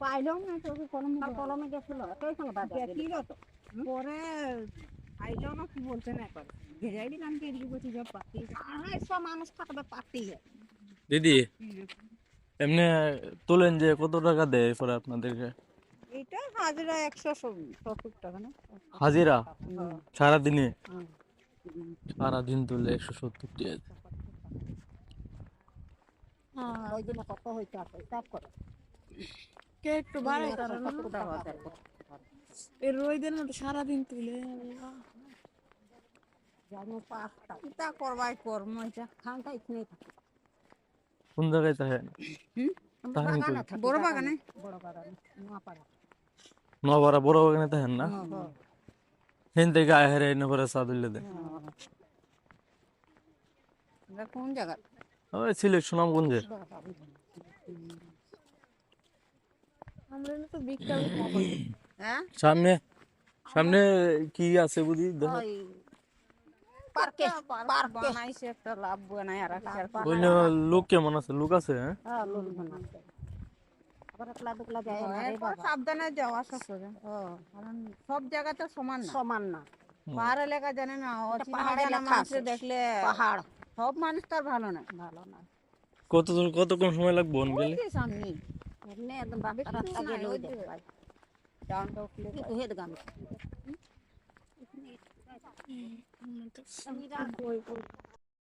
পাইলেও না তো কলমে গেছিল পরে আইলেও না কি বলছে না একবার ঘেরাই দিলাম কি এদিকে বসে যা পাতি সব মানুষ থাকবে পাতি দিদি এমনি তোলেন যে কত টাকা দেয় পরে আপনাদেরকে? এটা হাজিরা 170 টাকা না হাজিরা সারাদিনে? সারাদিন তুললে 170 টাকা। ওই জন্য কত হইতে আসে হিসাব করে কে একটু বাড়াই কারণ এই রোদের মধ্যে সারাদিন তুলে জানো পাঁচটা এটা করবাই কর্ম এটা খানটা এখানেই থাকে কোন জায়গায় থাকেন? তাহেন কই? বড় বাগানে নোয়াপাড়া নবরা বড় বাগানে থাকেন না? হেন থেকে আয় হেরে এনে পরে চা তুলে দেয়। কোন জায়গা ওই সিলেট সুনামগঞ্জে। আমরা তো বিকাল হ্যাঁ সামনে সামনে কি আছে বুঝি দেখো। পার্কে পার্ক বানাইছে একটা লাভ বানাই আর ওই লোক কেমন আছে? লোক আছে? হ্যাঁ লোক বানাইছে আবার একলা দুকলা যায় সাবধানে যাওয়া সব কারণ সব জায়গা তো সমান না পাহাড় এলাকা জানে না পাহাড় মানুষ দেখলে পাহাড় সব মানুষ তার ভালো না কতক্ষণ সময় লাগবে গেলে? সামনে এমনি একদম রাস্তা গেলে ওই ডাউনটা উঠলে হেড গান